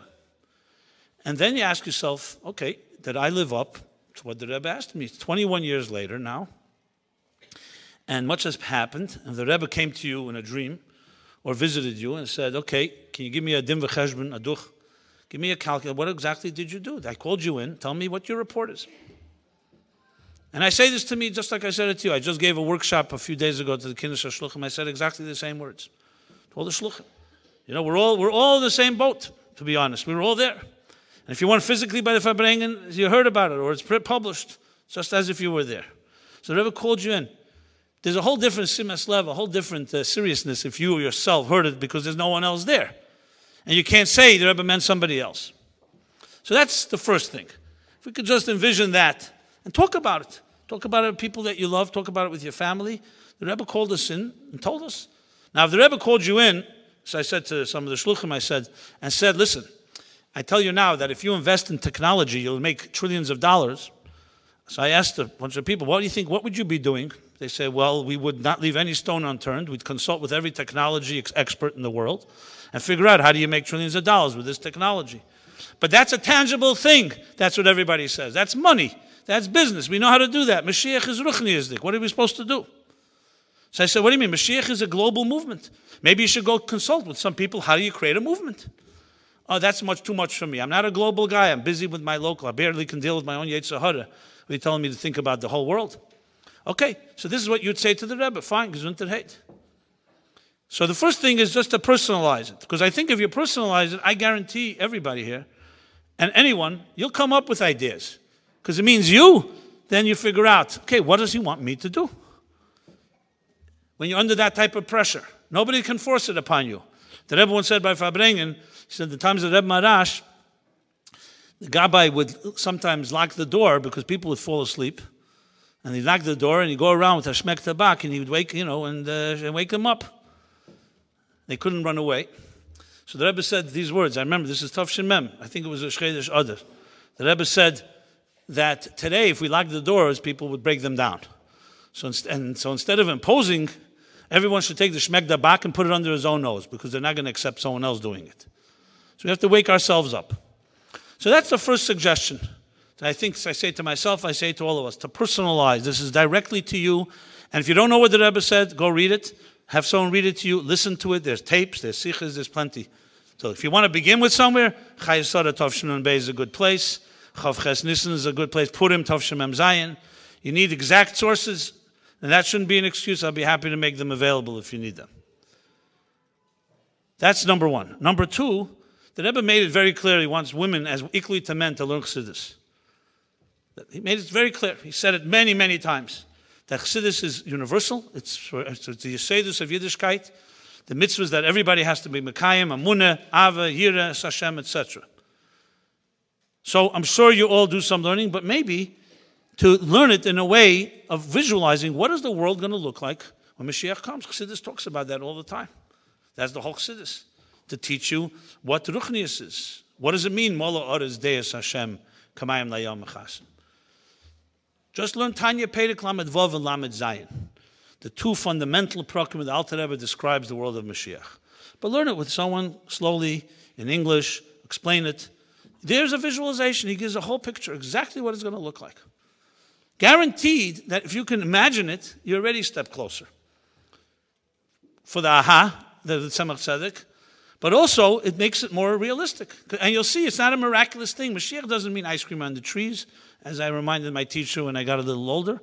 And then you ask yourself, okay, did I live up to what the Rebbe asked me? It's 21 years later now, and much has happened, and the Rebbe came to you in a dream or visited you and said, okay, can you give me a dim v'cheshbon, a duch? Give me a calculator. What exactly did you do? I called you in. Tell me what your report is. And I say this to me just like I said it to you. I just gave a workshop a few days ago to the Kinnis HaShluchim. I said exactly the same words to all the Shluchim. You know, we're all in the same boat, to be honest. We were all there. And if you weren't physically by the Farbrengen, you heard about it, or it's published, just as if you were there. So the Rebbe called you in. There's a whole different simas lev, a whole different seriousness if you yourself heard it, because there's no one else there. And you can't say the Rebbe meant somebody else. So that's the first thing. If we could just envision that and talk about it. Talk about it with people that you love. Talk about it with your family. The Rebbe called us in and told us. Now, if the Rebbe called you in, so I said to some of the shluchim, I said, listen, I tell you now that if you invest in technology, you'll make trillions of dollars. So I asked a bunch of people, what do you think, what would you be doing? They say, well, we would not leave any stone unturned. We'd consult with every technology expert in the world and figure out how do you make trillions of dollars with this technology. But that's a tangible thing. That's what everybody says. That's money. That's business. We know how to do that. Moshiach is ruchniistic. What are we supposed to do? So I said, what do you mean? Moshiach is a global movement. Maybe you should go consult with some people. How do you create a movement? Oh, that's too much for me. I'm not a global guy. I'm busy with my local. I barely can deal with my own Yetzer Hara. You're telling me to think about the whole world. Okay, so this is what you'd say to the Rebbe. Fine, gesundheit hate. So the first thing is just to personalize it. Because I think if you personalize it, I guarantee everybody here and anyone, you'll come up with ideas. Because it means then you figure out, okay, what does he want me to do? When you're under that type of pressure, nobody can force it upon you. The Rebbe once said by Farbrengen, he said, the times of Rebbe Marash, the Rabbi would sometimes lock the door because people would fall asleep. And he'd lock the door and he'd go around with a shmek tabak and he would wake, and wake them up. They couldn't run away. So the Rebbe said these words. I remember, this is Tov Shin Mem. I think it was a Chodesh Adar. The Rebbe said that today, if we locked the doors, people would break them down. So instead of imposing, everyone should take the shmek tabak and put it under his own nose because they're not going to accept someone else doing it. So we have to wake ourselves up. So that's the first suggestion. I think I say to myself, I say to all of us, to personalize. This is directly to you. And if you don't know what the Rebbe said, go read it. Have someone read it to you. Listen to it. There's tapes, there's sichas, there's plenty. So if you want to begin with somewhere, Chai Yisara Tov Shin Bey is a good place. Chav Ches Nissen is a good place. Purim Tov Shin Mem Zayin. You need exact sources, and that shouldn't be an excuse. I'll be happy to make them available if you need them. That's number one. Number two, the Rebbe made it very clear he wants women as equally to men to learn Chassidus. He made it very clear. He said it many, many times. That Chassidus is universal. It's the Yesodus of Yiddishkeit. The mitzvahs that everybody has to be Mekayim, Amunah, Ava, Yira, Sashem, etc. So I'm sure you all do some learning, but maybe to learn it in a way of visualizing what is the world going to look like when Mashiach comes. Chassidus talks about that all the time. That's the whole Chassidus. To teach you what Ruchnius is. What does it mean? Mola Oretz Deis Hashem Kamayim Layom Mechasim. Just learn Tanya Perek Lamed Vav and Lamed Zayin. The two fundamental prakim the Alter Rebbe describes the world of Mashiach. But learn it with someone slowly in English. Explain it. There's a visualization. He gives a whole picture, exactly what it's going to look like. Guaranteed that if you can imagine it, you're already a step closer. For the aha, the Tzemach Tzedek. But also, it makes it more realistic. And you'll see, it's not a miraculous thing. Mashiach doesn't mean ice cream on the trees, as I reminded my teacher when I got a little older.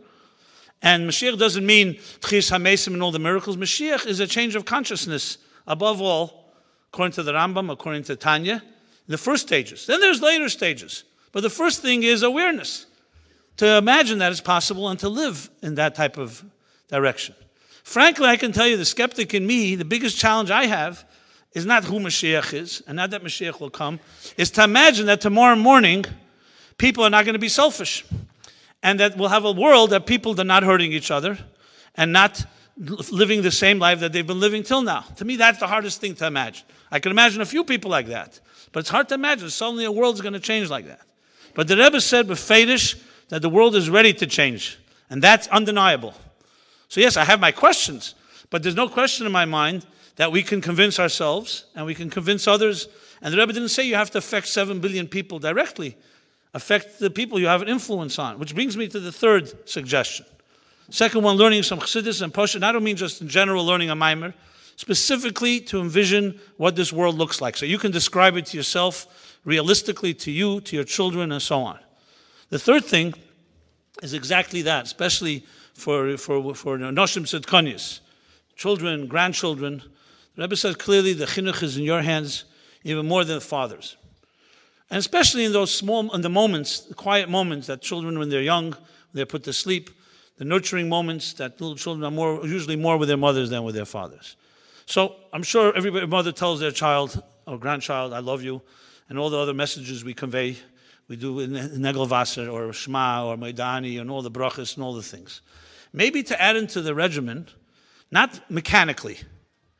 And Mashiach doesn't mean Tchis HaMesim and all the miracles. Mashiach is a change of consciousness, above all, according to the Rambam, according to Tanya, the first stages. Then there's later stages. But the first thing is awareness. To imagine that it's possible and to live in that type of direction. Frankly, I can tell you, the skeptic in me, the biggest challenge I have is not who Mashiach is, and not that Mashiach will come, is to imagine that tomorrow morning, people are not going to be selfish. And that we'll have a world that people are not hurting each other and not living the same life that they've been living till now. To me, that's the hardest thing to imagine. I can imagine a few people like that, but it's hard to imagine suddenly a world's going to change like that. But the Rebbe said with Feidish that the world is ready to change, and that's undeniable. So yes, I have my questions, But there's no question in my mind that we can convince ourselves and we can convince others. And the Rebbe didn't say you have to affect 7 billion people directly. Affect the people you have an influence on. Which brings me to the third suggestion. Second one, learning some Chassidus and Pasha. And I don't mean just in general learning a Maimer, specifically to envision what this world looks like. So you can describe it to yourself, realistically to you, to your children, and so on. The third thing is exactly that, especially for Noshim Tzedkonius, children, grandchildren. The Rebbe says clearly the chinuch is in your hands even more than the fathers. And especially in those in the moments, the quiet moments that children, when they're young, when they're put to sleep, the nurturing moments that little children are usually more with their mothers than with their fathers. So I'm sure every mother tells their child or grandchild, I love you, and all the other messages we convey, we do in Negelwasser or Shema or Maidani and all the brachas and all the things. Maybe to add into the regimen, not mechanically,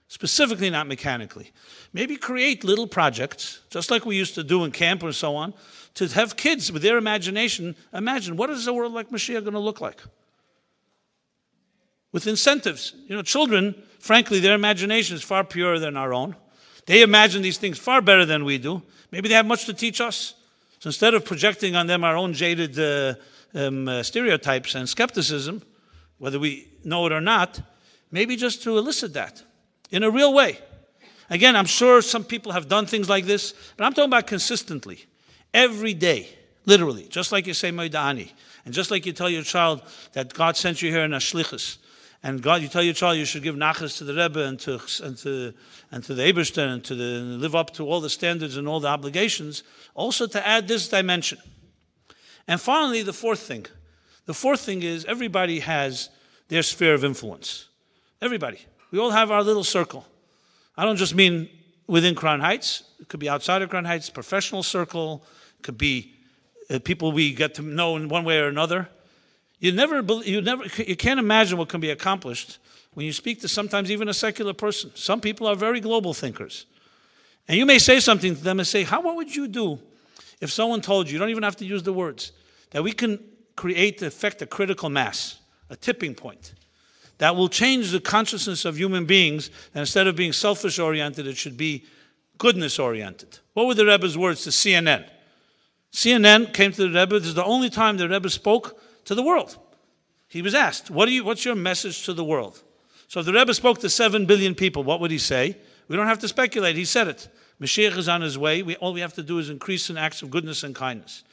specifically not mechanically, maybe create little projects, just like we used to do in camp or so on, to have kids with their imagination imagine what is a world like Moshiach going to look like? With incentives. You know, children, frankly, their imagination is far purer than our own. They imagine these things far better than we do. Maybe they have much to teach us. So instead of projecting on them our own jaded stereotypes and skepticism, whether we know it or not, maybe just to elicit that in a real way. Again, I'm sure some people have done things like this, but I'm talking about consistently. Every day, literally, just like you say Moedani, and just like you tell your child that God sent you here in a shlichus, and God, you tell your child you should give nachas to the Rebbe and to the Eberstein and live up to all the standards and all the obligations, also to add this dimension. And finally, the fourth thing. The fourth thing is everybody has their sphere of influence. Everybody. We all have our little circle. I don't just mean within Crown Heights. It could be outside of Crown Heights, professional circle. It could be people we get to know in one way or another. You can't imagine what can be accomplished when you speak to sometimes even a secular person. Some people are very global thinkers. And you may say something to them and say, what would you do if someone told you don't even have to use the words, that we can affect a critical mass, a tipping point, that will change the consciousness of human beings, and instead of being selfish-oriented, it should be goodness-oriented. What were the Rebbe's words to CNN? CNN came to the Rebbe. This is the only time the Rebbe spoke to the world. He was asked, what's your message to the world? So if the Rebbe spoke to 7 billion people, what would he say? We don't have to speculate. He said it. Mashiach is on his way. All we have to do is increase in acts of goodness and kindness.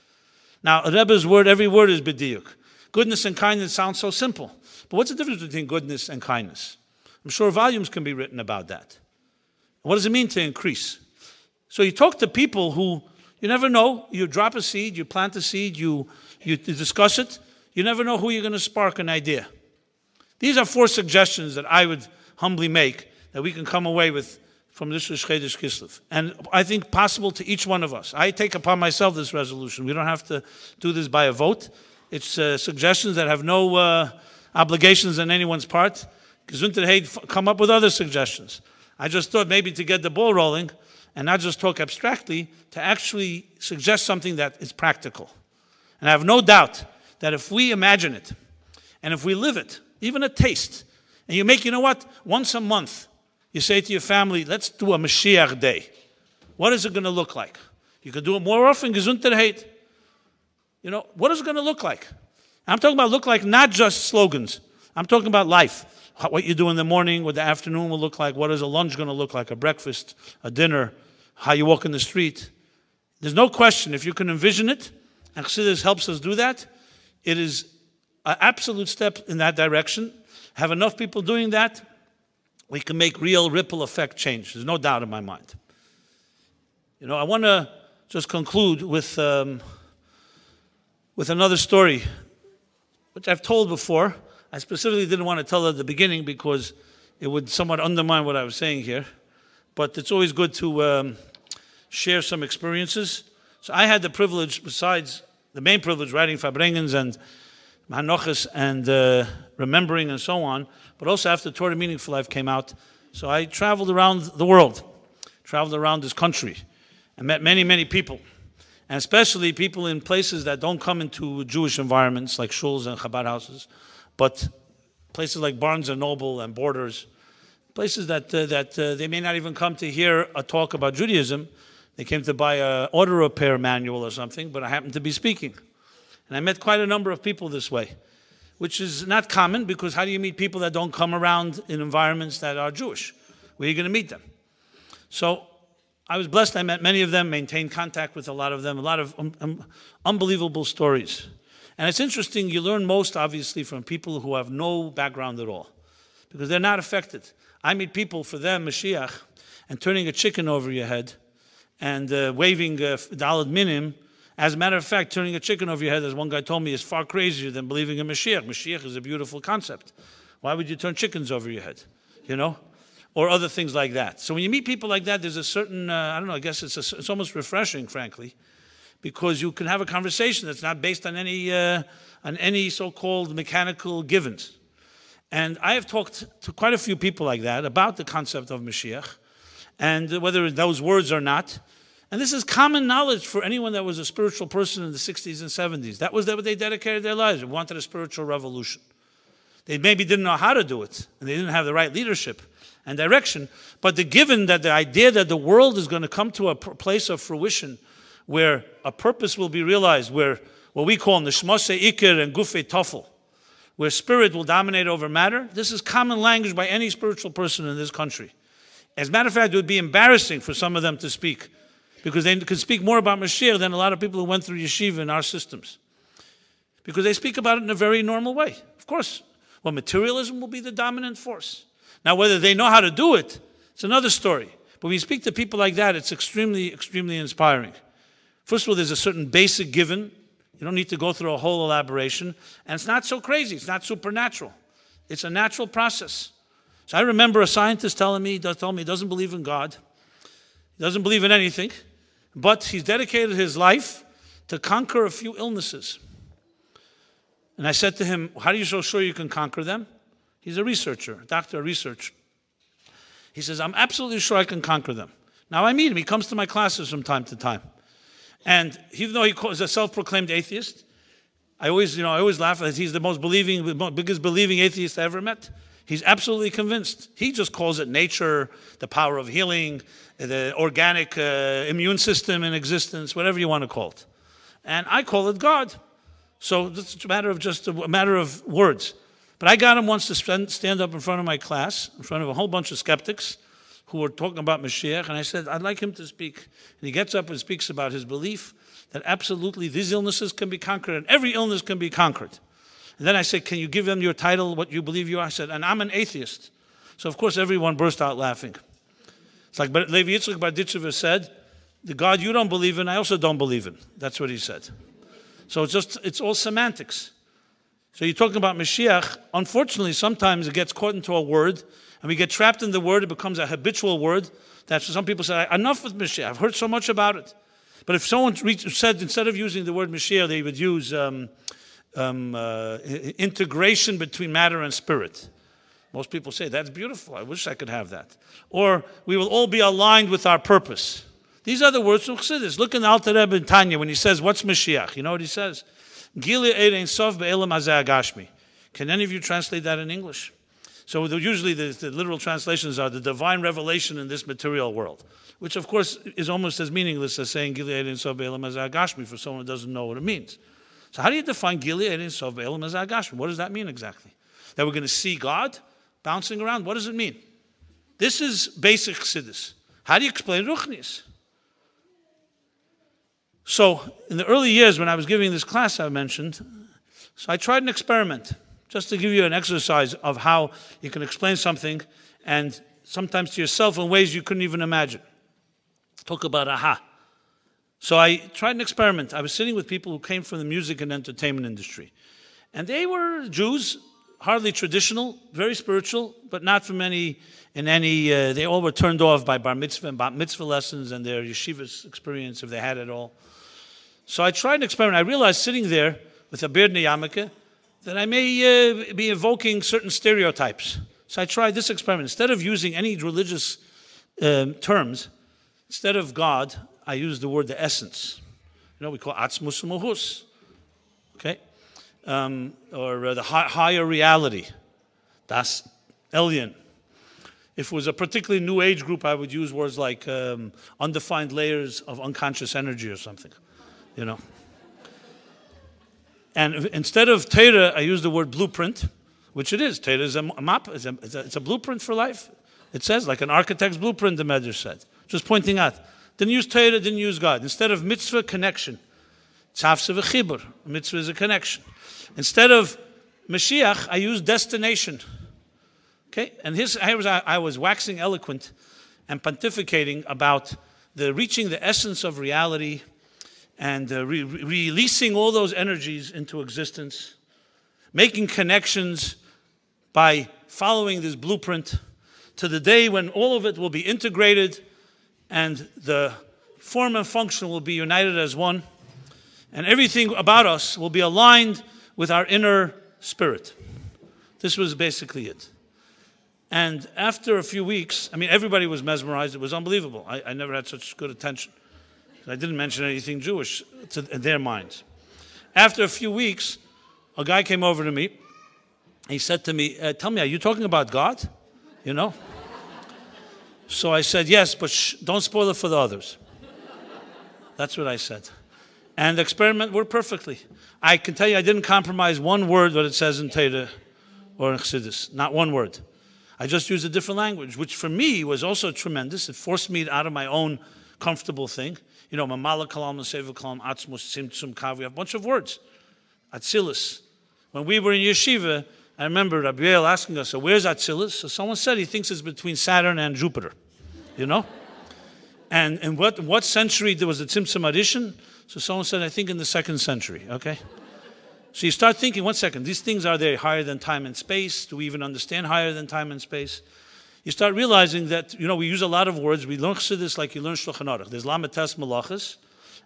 Now, a Rebbe's word, every word is b'diuk. Goodness and kindness sounds so simple. But what's the difference between goodness and kindness? I'm sure volumes can be written about that. What does it mean to increase? So you talk to people who, you never know, you drop a seed, you plant a seed, you discuss it, you never know who you're going to spark an idea. These are 4 suggestions that I would humbly make that we can come away with from this Chodesh Kislev. And I think possible to each one of us. I take upon myself this resolution. We don't have to do this by a vote. It's suggestions that have no obligations on anyone's part. Gesundheit come up with other suggestions. I just thought maybe to get the ball rolling and not just talk abstractly, to actually suggest something that is practical. And I have no doubt that if we imagine it, and if we live it, even a taste, and you make, once a month, you say to your family, let's do a Mashiach day. What is it going to look like? You can do it more often, Gesundheit. What is it going to look like? I'm talking about look like not just slogans. I'm talking about life. What you do in the morning, what the afternoon will look like, what is a lunch going to look like, a breakfast, a dinner, how you walk in the street. There's no question, if you can envision it, and Chassidus helps us do that, it is an absolute step in that direction. Have enough people doing that, we can make real ripple effect change. There's no doubt in my mind. I want to just conclude with another story, which I've told before. I specifically didn't want to tell it at the beginning because it would somewhat undermine what I was saying here. But it's always good to share some experiences. So I had the privilege, besides the main privilege, writing Farbrengens and Hanochas and remembering and so on, but also after Torah Meaningful Life came out. So I traveled around the world, traveled around this country, and met many, many people. And especially people in places that don't come into Jewish environments like shuls and Chabad houses, but places like Barnes and Noble and Borders places that they may not even come to hear a talk about Judaism. They came to buy an auto repair manual or something, but I happened to be speaking. And I met quite a number of people this way, which is not common, because how do you meet people that don't come around in environments that are Jewish? Where are you going to meet them? So I was blessed. I met many of them, maintained contact with a lot of them, a lot of unbelievable stories. And it's interesting, you learn most, obviously, from people who have no background at all, because they're not affected. I meet people, for them, Moshiach, and turning a chicken over your head and waving Daled Minim. As a matter of fact, turning a chicken over your head, as one guy told me, is far crazier than believing in Mashiach. Mashiach is a beautiful concept. Why would you turn chickens over your head? You know? Or other things like that. So when you meet people like that, there's a certain, I don't know, I guess it's almost refreshing, frankly, because you can have a conversation that's not based on any so-called mechanical givens. And I have talked to quite a few people like that about the concept of Mashiach, and whether those words or not. And this is common knowledge for anyone that was a spiritual person in the 60s and 70s. That was what they dedicated their lives. They wanted a spiritual revolution. They maybe didn't know how to do it, and they didn't have the right leadership and direction. But given that the idea that the world is going to come to a place of fruition where a purpose will be realized, where what we call neshmose ikir and gufe tofel, where spirit will dominate over matter, this is common language by any spiritual person in this country. As a matter of fact, it would be embarrassing for some of them to speak, because they could speak more about Mashiach than a lot of people who went through yeshiva in our systems. Because they speak about it in a very normal way. Of course, well, materialism will be the dominant force. Now, whether they know how to do it, it's another story. But when you speak to people like that, it's extremely, extremely inspiring. First of all, there's a certain basic given. You don't need to go through a whole elaboration. And it's not so crazy. It's not supernatural. It's a natural process. So I remember a scientist telling me he doesn't believe in God. He doesn't believe in anything. But he's dedicated his life to conquer a few illnesses. And I said to him, how are you so sure you can conquer them? He's a researcher, a doctor of research. He says, I'm absolutely sure I can conquer them. Now I meet him. He comes to my classes from time to time. And even though he is a self-proclaimed atheist, I always laugh that he's the biggest believing atheist I ever met. He's absolutely convinced. He just calls it nature, the power of healing, the organic immune system in existence, whatever you want to call it. And I call it God. So it's a matter of words. But I got him once to stand up in front of my class, in front of a whole bunch of skeptics who were talking about Moshiach, and I said, I'd like him to speak. And he gets up and speaks about his belief that absolutely these illnesses can be conquered, and every illness can be conquered. And then I said, can you give them your title, what you believe you are? I said, and I'm an atheist. So of course everyone burst out laughing. It's like Levi Yitzchak Barditchever said, the God you don't believe in, I also don't believe in. That's what he said. So it's all semantics. So you're talking about Mashiach. Unfortunately, sometimes it gets caught into a word, and we get trapped in the word. It becomes a habitual word. That's what some people say, enough with Mashiach. I've heard so much about it. But if someone said, instead of using the word Mashiach, they would use integration between matter and spirit. Most people say, that's beautiful. I wish I could have that. Or we will all be aligned with our purpose. These are the words from Chassidus. Look in the Alter Rebbe in Tanya when he says, what's Mashiach? You know what he says? Gili Ein Sof Be'elam Hazeh Agashmi. Can any of you translate that in English? So usually the literal translations are the divine revelation in this material world, which of course is almost as meaningless as saying Gili Ein Sof Be'elam Hazeh Agashmi for someone who doesn't know what it means. So how do you define Gili Ein Sof Be'elam Hazeh Agashmi? What does that mean exactly? That we're going to see God bouncing around? What does it mean? This is basic Chassidus. How do you explain Ruchnis? So in the early years when I was giving this class I mentioned, so I tried an experiment just to give you an exercise of how you can explain something and sometimes to yourself in ways you couldn't even imagine. Talk about aha. So I tried an experiment. I was sitting with people who came from the music and entertainment industry. And they were Jews, hardly traditional, very spiritual, but not from they all were turned off by bar mitzvah and bat mitzvah lessons and their yeshiva's experience, if they had it all. So I tried an experiment. I realized sitting there with a beard and a yarmulke that I may be evoking certain stereotypes. So I tried this experiment. Instead of using any religious terms, instead of God, I used the word the essence. We call atzmus u'mahus, okay? Or the higher reality, das Elyon. If it was a particularly new age group, I would use words like undefined layers of unconscious energy or something, you know. And instead of Torah, I use the word blueprint, which it is. Torah is a map, it's a blueprint for life. It says, like an architect's blueprint, the Medrash said. Just pointing out. Didn't use Torah, didn't use God. Instead of mitzvah, connection. Tzavsa v'chibur. Mitzvah is a connection. Instead of Moshiach, I use destination. Okay? And I was waxing eloquent and pontificating about reaching the essence of reality and releasing all those energies into existence, making connections by following this blueprint to the day when all of it will be integrated and the form and function will be united as one, and everything about us will be aligned with our inner spirit. This was basically it. And after a few weeks, I mean, everybody was mesmerized. It was unbelievable. I never had such good attention. I didn't mention anything Jewish in their minds. After a few weeks, a guy came over to me. He said to me, tell me, are you talking about God? You know? So I said, yes, but don't spoil it for the others. That's what I said. And the experiment worked perfectly. I can tell you I didn't compromise one word what it says in Torah or in Chassidus. Not one word. I just used a different language, which for me was also tremendous. It forced me out of my own comfortable thing. You know, Mamala Kalam, Seva Kalam, Atzmus, Tzimtzum, Kav. We have a bunch of words. Atzilus. When we were in yeshiva, I remember Rabbi asking us, so where's Atzilus? So someone said he thinks it's between Saturn and Jupiter. You know? And in what century there was the Tzimtzum addition? So someone said, I think in the 2nd century. Okay? So you start thinking, 1 second, these things, are they higher than time and space? Do we even understand higher than time and space? You start realizing that, you know, we use a lot of words. We learn Chassidus like you learn Shulchan Aruch. There's Lametes Malachas,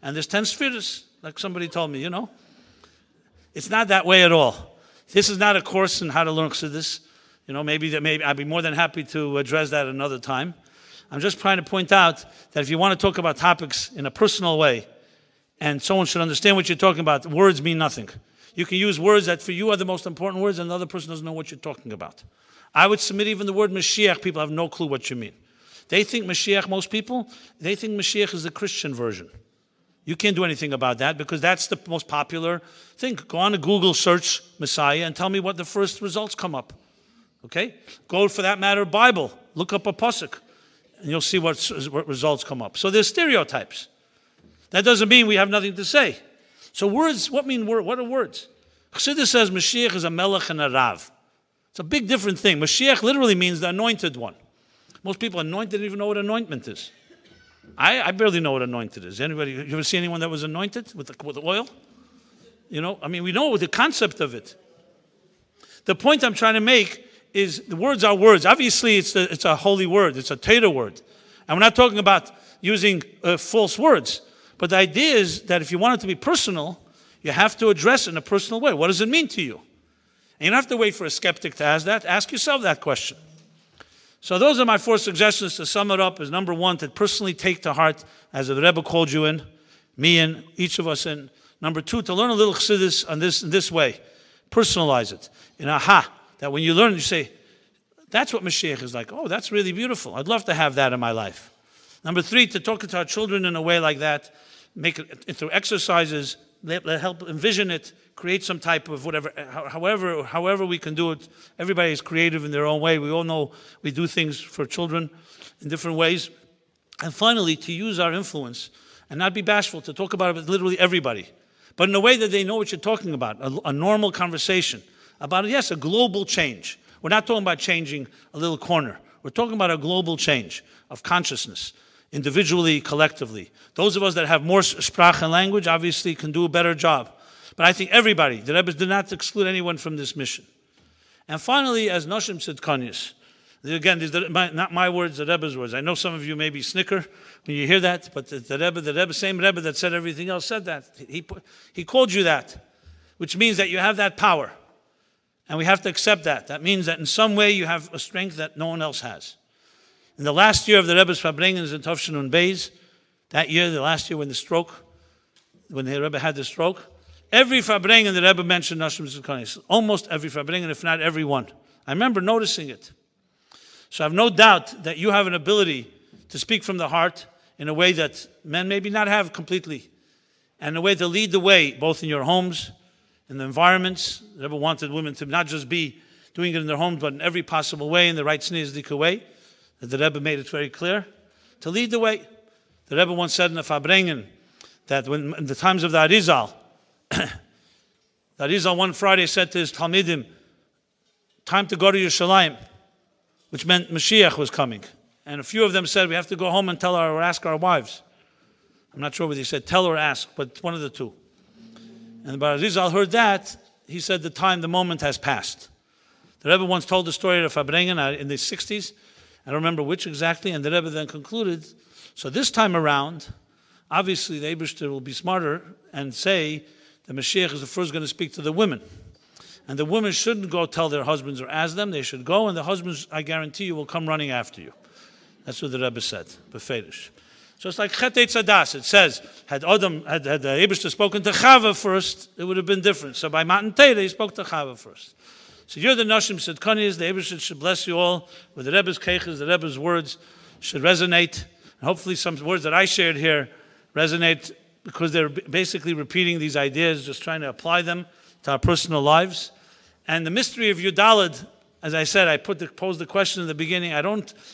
and there's 10 Sfiras, like somebody told me, you know. It's not that way at all. This is not a course in how to learn Chassidus. You know, maybe I'd be more than happy to address that another time. I'm just trying to point out that if you want to talk about topics in a personal way, and someone should understand what you're talking about, words mean nothing. You can use words that for you are the most important words, and the other person doesn't know what you're talking about. I would submit even the word Mashiach, people have no clue what you mean. They think Mashiach, most people, they think Mashiach is the Christian version. You can't do anything about that because that's the most popular thing. Go on to Google, search Messiah, and tell me what the first results come up. Okay? Go, for that matter, Bible. Look up a pasuk, and you'll see what results come up. So there's stereotypes. That doesn't mean we have nothing to say. So words, what are words? Chassidus says Mashiach is a melech and a rav. It's a big different thing. Mashiach literally means the anointed one. Most people anointed don't even know what anointment is. I barely know what anointed is. Anybody, you ever see anyone that was anointed with oil? You know, I mean, we know the concept of it. The point I'm trying to make is the words are words. Obviously, it's a holy word. It's a Torah word. And we're not talking about using false words. But the idea is that if you want it to be personal, you have to address it in a personal way. What does it mean to you? And you don't have to wait for a skeptic to ask that. Ask yourself that question. So those are my 4 suggestions to sum it up. Is number 1, to personally take to heart, as the Rebbe called you in, me and each of us in. Number 2, to learn a little Chassidus in this way. Personalize it. That when you learn, you say, that's what Mashiach is like. Oh, that's really beautiful. I'd love to have that in my life. Number 3, to talk to our children in a way like that, make it through exercises, help envision it, create some type of whatever, however we can do it. Everybody is creative in their own way. We all know we do things for children in different ways. And finally, to use our influence and not be bashful, to talk about it with literally everybody, but in a way that they know what you're talking about, a normal conversation about, yes, a global change. We're not talking about changing a little corner. We're talking about a global change of consciousness, individually, collectively. Those of us that have more sprach and language obviously can do a better job. But I think everybody, the Rebbe did not exclude anyone from this mission. And finally, as Noshim Tzidkanius, again, these are not my words, the Rebbe's words. I know some of you maybe snicker when you hear that, but the Rebbe, same Rebbe that said everything else said that. He called you that, which means that you have that power. And we have to accept that. That means that in some way you have a strength that no one else has. In the last year of the Rebbe's Fabrengens in Tovshin Beis, that year, the last year when the Rebbe had the stroke, every Fabrengen the Rebbe mentioned Noshim Tzidkanius. Almost every Fabrengen, if not every one. I remember noticing it. So I have no doubt that you have an ability to speak from the heart in a way that men maybe not have completely, and a way to lead the way, both in your homes, in the environments. The Rebbe wanted women to not just be doing it in their homes, but in every possible way, in the right sneezdik way. The Rebbe made it very clear to lead the way. The Rebbe once said in the Fabrengen that when in the times of the Arizal, the Arizal one Friday said to his Talmidim, time to go to Yerushalayim, which meant Moshiach was coming. And a few of them said, we have to go home and tell or ask our wives. I'm not sure whether he said tell or ask, but one of the two. And when Arizal heard that, he said the moment has passed. The Rebbe once told the story of Fabrengen in the 60s. I don't remember which exactly, and the Rebbe then concluded, so this time around, obviously the Eibishter will be smarter and say the Mashiach is the first going to speak to the women. And the women shouldn't go tell their husbands or ask them, they should go, and the husbands, I guarantee you, will come running after you. That's what the Rebbe said, befedish. So it's like Chet Eitzadas. It says, had the Eibishter spoken to Chava first, it would have been different. So by Matan Torah, he spoke to Chava first. So you're the Nashim Tzedkanis, the Eibishter should bless you all with the Rebbe's keiches, the Rebbe's words should resonate. And hopefully some words that I shared here resonate because they're basically repeating these ideas, just trying to apply them to our personal lives. And the mystery of Yudalad, as I said, I posed the question in the beginning.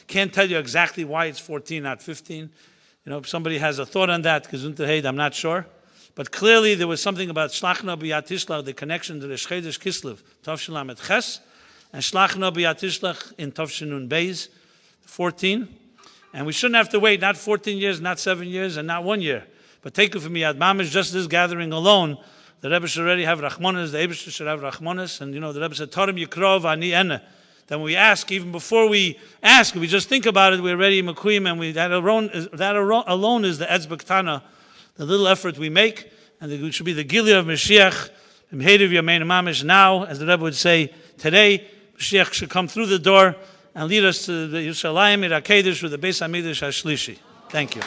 Can't tell you exactly why it's 14, not 15. If somebody has a thought on that, I'm not sure. But clearly there was something about Shlachna B'Yat Tishlach, the connection to the Chodesh Kislev, Tov Lamed Ches, and Shlachna B'Yat Tishlach in Tov Nun Beis, 14. And we shouldn't have to wait, not 14 years, not 7 years, and not 1 year. But take it from me, Mamish, just this gathering alone, the Rebbe should already have Rachmanis, the Eibishter should have Rachmanis, and the Rebbe said, Tarim Yikrov Ani Ene. Then we ask, even before we ask, we just think about it, we're already Mekuyim, and that alone is the Etzbek Tana, the little effort we make, and it should be the Gilia of Mashiach, Mhedav Yamein Mamish, now, as the Rebbe would say, today, Mashiach should come through the door and lead us to the Yerushalayim, Irakedesh, with the Beis HaMikdash HaShlishi. Thank you.